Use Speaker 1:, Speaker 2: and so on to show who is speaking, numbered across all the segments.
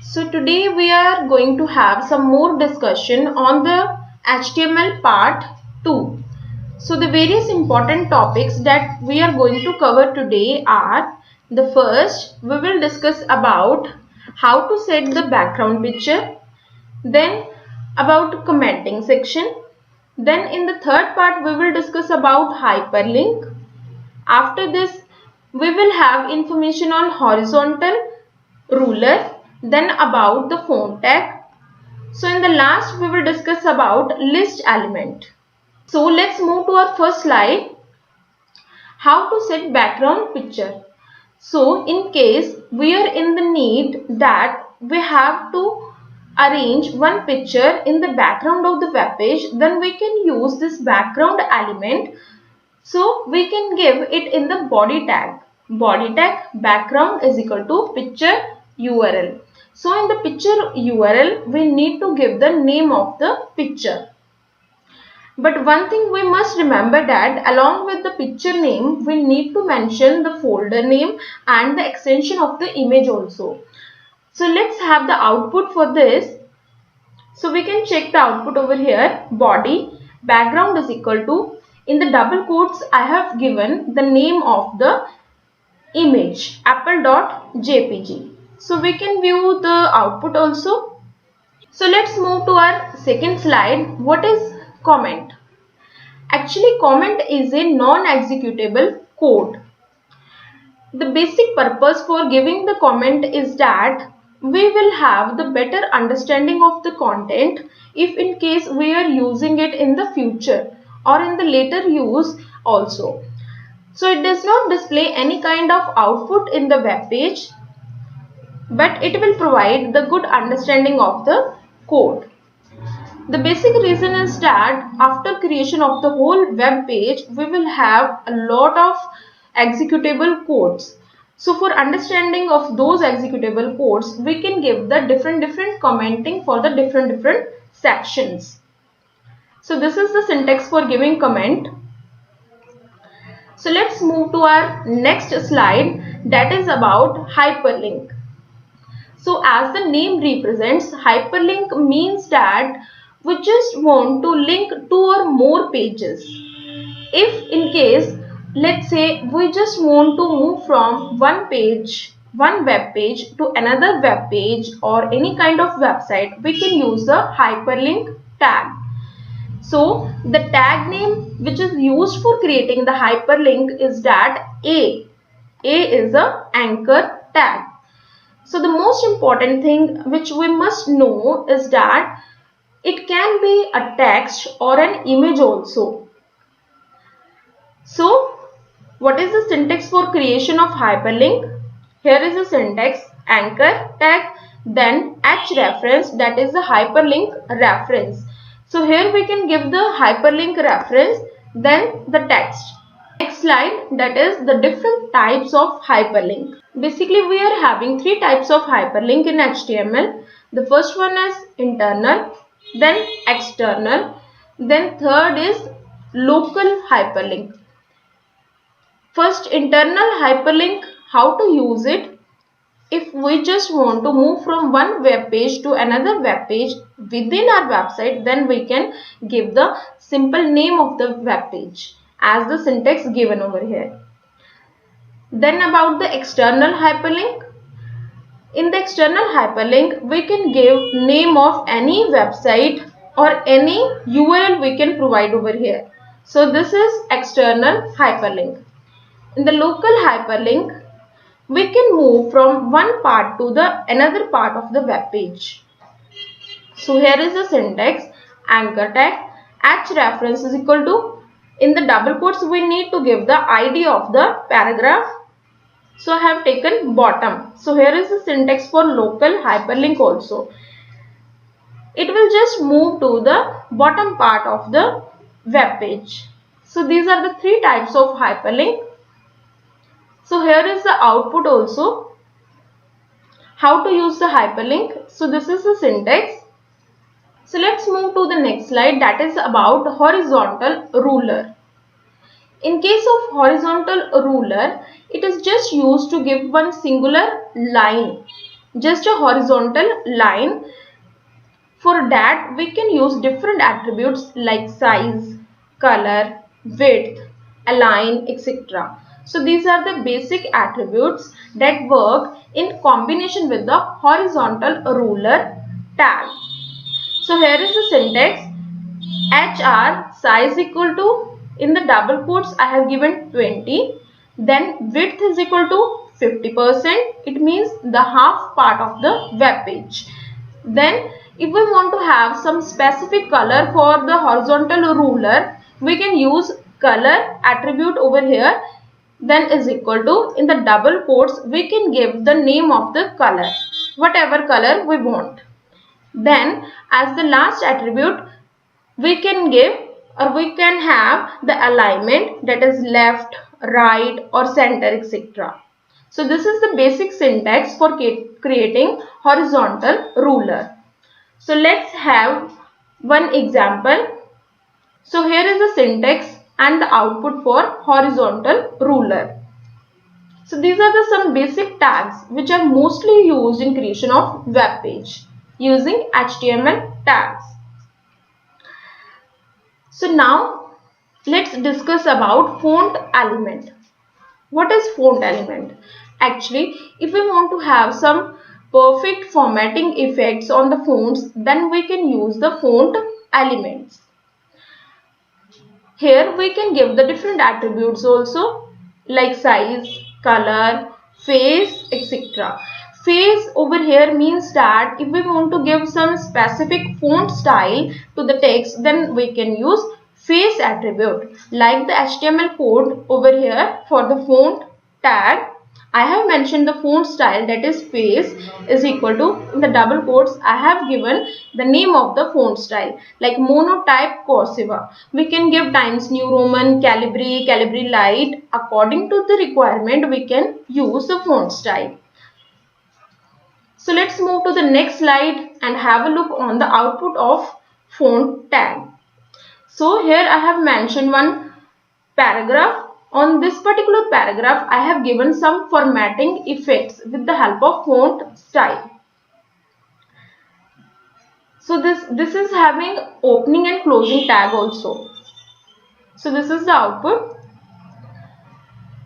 Speaker 1: So today we are going to have some more discussion on the HTML part 2. So the various important topics that we are going to cover today are: the first, we will discuss about how to set the background picture, then about commenting section, then in the third part we will discuss about hyperlink. After this, we will have information on horizontal ruler, then about the font tag. So in the last, we will discuss about list element. So let's move to our first slide, how to set background picture. So in case we are in the need that we have to arrange one picture in the background of the web page, then we can use this background element. So we can give it in the body tag. Body tag background is equal to picture URL. So in the picture URL, we need to give the name of the picture. But one thing we must remember that along with the picture name, we need to mention the folder name and the extension of the image also. So let's have the output for this. So we can check the output over here. Body background is equal to, in the double quotes I have given the name of the image, apple.jpg. So we can view the output also. So let's move to our second slide. What is comment? Actually, comment is a non-executable code. The basic purpose for giving the comment is that we will have the better understanding of the content if in case we are using it in the future or in the later use also. So it does not display any kind of output in the web page, but it will provide the good understanding of the code. The basic reason is that after creation of the whole web page, we will have a lot of executable codes. So for understanding of those executable codes, we can give the different commenting for the different sections. So this is the syntax for giving comment. So let's move to our next slide, that is about hyperlink. So as the name represents, hyperlink means that we just want to link two or more pages. If in case, let's say we just want to move from one page, one web page to another web page or any kind of website, we can use the hyperlink tag. So the tag name which is used for creating the hyperlink is that A. A is the anchor tag. So the most important thing which we must know is that it can be a text or an image also. So what is the syntax for creation of hyperlink? Here is the syntax: anchor tag, then href, that is the hyperlink reference. So here we can give the hyperlink reference, then the text. Next slide, that is the different types of hyperlink. Basically we are having three types of hyperlink in HTML. The first one is internal, then external, then third is local hyperlink. First, internal hyperlink, how to use it. If we just want to move from one web page to another web page within our website, then we can give the simple name of the web page as the syntax given over here. Then about the external hyperlink. In the external hyperlink, we can give name of any website or any URL we can provide over here. So this is external hyperlink. In the local hyperlink, we can move from one part to the another part of the web page. So here is the syntax: anchor tag href is equal to, in the double quotes we need to give the ID of the paragraph. So I have taken bottom. So here is the syntax for local hyperlink also. It will just move to the bottom part of the web page. So these are the three types of hyperlink. So here is the output also. How to use the hyperlink. So this is the syntax. So let's move to the next slide, that is about horizontal ruler. In case of horizontal ruler, it is just used to give one singular line. just a horizontal line. For that, we can use different attributes like size, color, width, align, etc. So these are the basic attributes that work in combination with the horizontal ruler tag. So here is the syntax. HR size equal to, in the double quotes I have given 20, then width is equal to 50%, it means the half part of the web page. Then if we want to have some specific color for the horizontal ruler, we can use color attribute over here, then is equal to, in the double quotes we can give the name of the color, whatever color we want. Then as the last attribute we can give, or we can have the alignment, that is left, right or center, etc. So this is the basic syntax for creating horizontal ruler. So let's have one example. So here is the syntax and the output for horizontal ruler. So these are the some basic tags which are mostly used in creation of web page using HTML tags. So now let's discuss about font element. What is font element? Actually, if we want to have some perfect formatting effects on the fonts, then we can use the font elements. Here we can give the different attributes also, like size, color, face, etc. Face over here means that if we want to give some specific font style to the text, then we can use face attribute, like the HTML code over here for the font tag. I have mentioned the font style, that is face is equal to, in the double quotes I have given the name of the font style, like monotype cursive. We can give Times New Roman, Calibri, Calibri Light. According to the requirement we can use the font style. So let's move to the next slide and have a look on the output of font tag. So here I have mentioned one paragraph. On this particular paragraph, I have given some formatting effects with the help of font style. So this is having opening and closing tag also. So this is the output.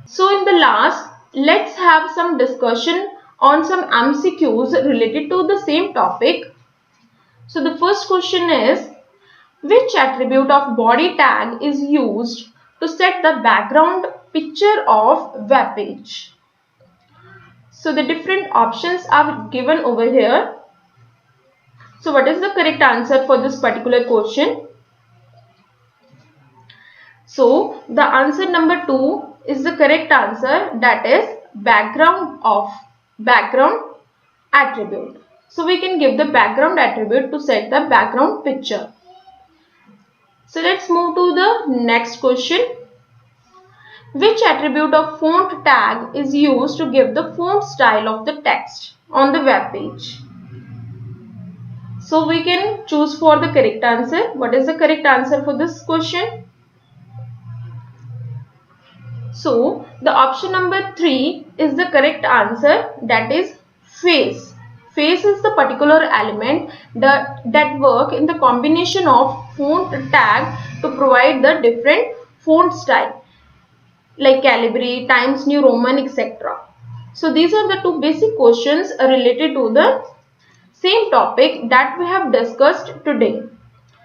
Speaker 1: So in the last, let's have some discussion on some MCQs related to the same topic. So the first question is, which attribute of body tag is used to set the background picture of web page? So the different options are given over here. So what is the correct answer for this particular question? So the answer number 2 is the correct answer, that is background attribute. So we can give the background attribute to set the background picture. So let's move to the next question. Which attribute of font tag is used to give the font style of the text on the web page? So we can choose for the correct answer. What is the correct answer for this question? So the option number 3 is the correct answer, that is face. Face is the particular element that work in the combination of font tag to provide the different font style, like Calibri, Times New Roman, etc. So these are the two basic questions related to the same topic that we have discussed today.